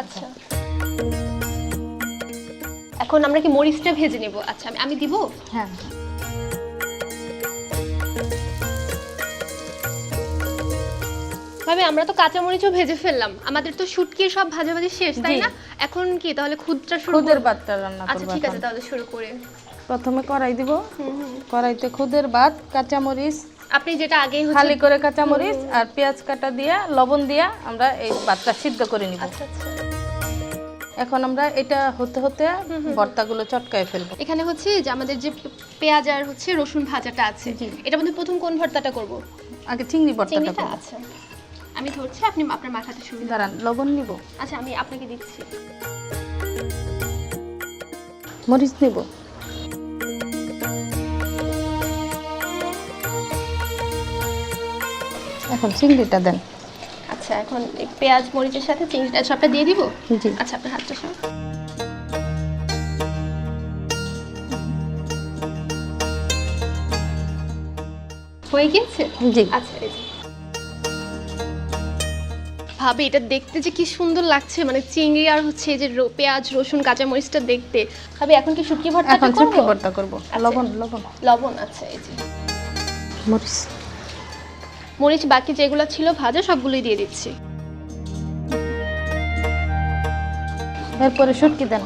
আচ্ছা এখন আমরা কি মরিচটা ভেজে নেব? আচ্ছা আমি দিব। হ্যাঁ ভাবে আমরা তো কাঁচা মরিচও ভেজে ফেললাম, আমাদের তো শুটকির সব ভাজাভাজি শেষ, তাই না? এখন কি তাহলে খুদটা শুরু খুদের করব? ভাতটা রান্না করব। আচ্ছা ঠিক আছে, তাহলে শুরু করে প্রথমে কড়াই দিব, কড়াইতে খুদের ভাত, কাঁচা মরিচ, আপনি যেটা আগেই খালি করে কাঁচা মরিচ আর পেঁয়াজ কাটা দিয়ে লবণ দিয়ে আমরা এই ভাতটা সিদ্ধ করে নিব। আচ্ছা আচ্ছা এখন আমরা এটা হতে হতে ভর্তাগুলো চটকায় ফেলবো। এখানে হচ্ছে যে আমাদের যে পেঁয়াজ আর হচ্ছে রসুন ভাজাটা আছে, এটা মধ্যে প্রথম কোন ভর্তাটা করব? আগে চিংড়ি ভর্তাটা চিংড়িটা? করব। আচ্ছা আমি ধরছি, আপনি আপনার মাথাতে শুরু করেন। দাঁড়ান, লবণ নিব, আচ্ছা আমি আপনাকে দিচ্ছি। মরিচ নিব, এখন চিংড়িটা দেন। আচ্ছা এখন এই পেঁয়াজ মরিচের সাথে চিংড়িটা সবটা দিয়ে দিব। জি আচ্ছা আপনার হাতটা সব হয়ে গিয়েছে। জি আচ্ছা এই যে ভাবে এটা দেখতে যে কি সুন্দর লাগছে, মানে চিংড়ি আর হচ্ছে এই যে পেঁয়াজ রসুন কাঁচা মরিচটা দেখতে। ভাবে এখন কি শুটকি ভর্তাটা এখন করব? শুটকি ভর্তা করব। আচ্ছা। লবণ লবণ লবণ, আচ্ছা এই যে মরিচ, মরিচ বাকি যেগুলো ছিল ভাজা সবগুলোই দিয়ে দিচ্ছি। এরপরে শুটকি দেন।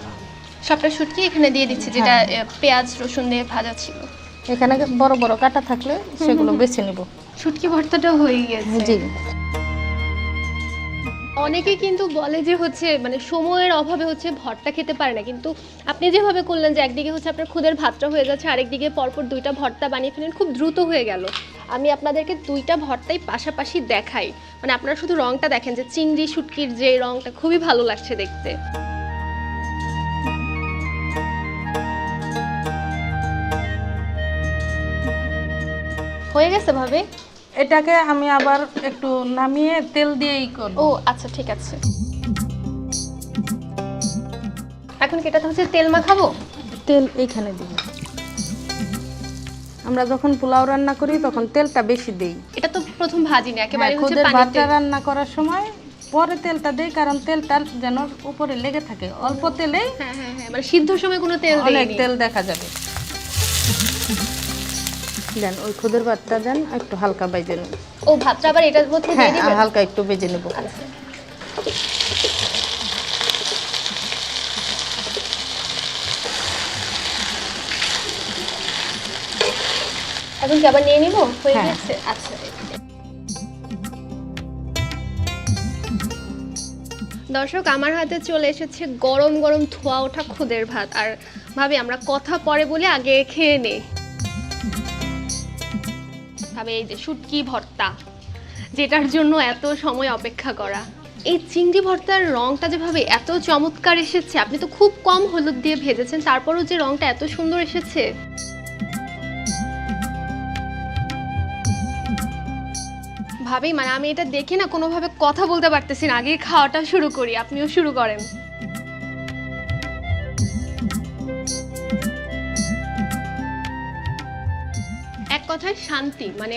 সবটা শুটকি এখানে দিয়ে দিচ্ছি, যেটা পেঁয়াজ রসুন দিয়ে ভাজা ছিল। এখানে বড় বড় কাটা থাকলে সেগুলো বেছে নিব। শুটকি ভর্তাটা হয়ে গেছে। জি অনেকে কিন্তু বলে যে হচ্ছে মানে সময়ের অভাবে হচ্ছে ভর্তা খেতে পারে না, কিন্তু আপনি যেভাবে করলেন যে একদিকে হচ্ছে আপনার খুদের ভাতটা হয়ে যাচ্ছে, আরেকদিকে পরপর দুইটা ভর্তা বানিয়ে ফেলেন, খুব দ্রুত হয়ে গেল। আমি আপনাদেরকে দুইটা ভর্তাই পাশাপাশি দেখাই, মানে আপনারা শুধু রংটা দেখেন যে চিংড়ি শুটকির যে রংটা খুবই ভালো লাগছে দেখতে। হয়ে গেছে ভাবে? এটাকে আমি আবার একটু নামিয়ে তেল দিয়েই করব। ও আচ্ছা ঠিক আছে। এখন কি এটাতে হচ্ছে তেল মাখাবো? তেল এইখানে দিব। আমরা যখন পোলাও রান্না করি তখন তেলটা বেশি দেই। এটা তো প্রথম ভাজিনি, একেবারে হচ্ছে খুদের ভাতটা পানিতে। রান্না করার সময় পরে তেলটা দেই, কারণ তেলটা যেন উপরে লেগে থাকে। অল্প তেলেই হ্যাঁ হ্যাঁ হ্যাঁ, মানে সিদ্ধর সময় কোনো তেল অনেক দেইনি। তেল দেখা যাবে। দেন ওই খুদের ভাতটা দেন, একটু হালকা ভেজে নেব। ও ভাতটা আবার এটার মধ্যে দিয়ে হ্যাঁ দিবেন? হালকা একটু ভেজে নেব। আচ্ছা এখন কি আবার নিয়ে নিব? হয়ে হ্যাঁ। গেছে। আচ্ছা দর্শক, আমার হাতে চলে এসেছে গরম গরম ধোয়া ওঠা খুদের ভাত। আর ভাবি আমরা কথা পরে বলে আগে খেয়ে নেই। ভাবে এই যে শুটকি ভর্তা, যেটার জন্য এত সময় অপেক্ষা করা, এই চিংড়ি ভর্তার রংটা যেভাবে এত চমৎকার এসেছে, আপনি তো খুব কম হলুদ দিয়ে ভেজেছেন, তারপরও যে রংটা এত সুন্দর এসেছে। ভাবি মানে আমি এটা দেখে না কোনোভাবে কথা বলতে পারতেছি না, আগে খাওয়াটা শুরু করি, আপনিও শুরু করেন। এক কথায় শান্তি, মানে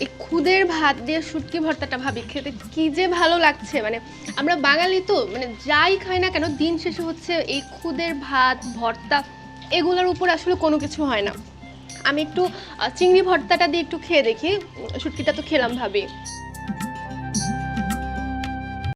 এই খুদের ভাত দিয়ে শুটকি ভর্তাটা ভাবি খেতে কি যে ভালো লাগছে। মানে আমরা বাঙালি তো মানে যাই খাই না কেন দিন শেষে হচ্ছে এই খুদের ভাত ভর্তা এগুলোর উপর আসলে কোনো কিছু হয় না। আমি একটু চিংড়ি ভর্তাটা দিয়ে একটু খেয়ে দেখি, শুটকিটা তো খেলাম ভাবি।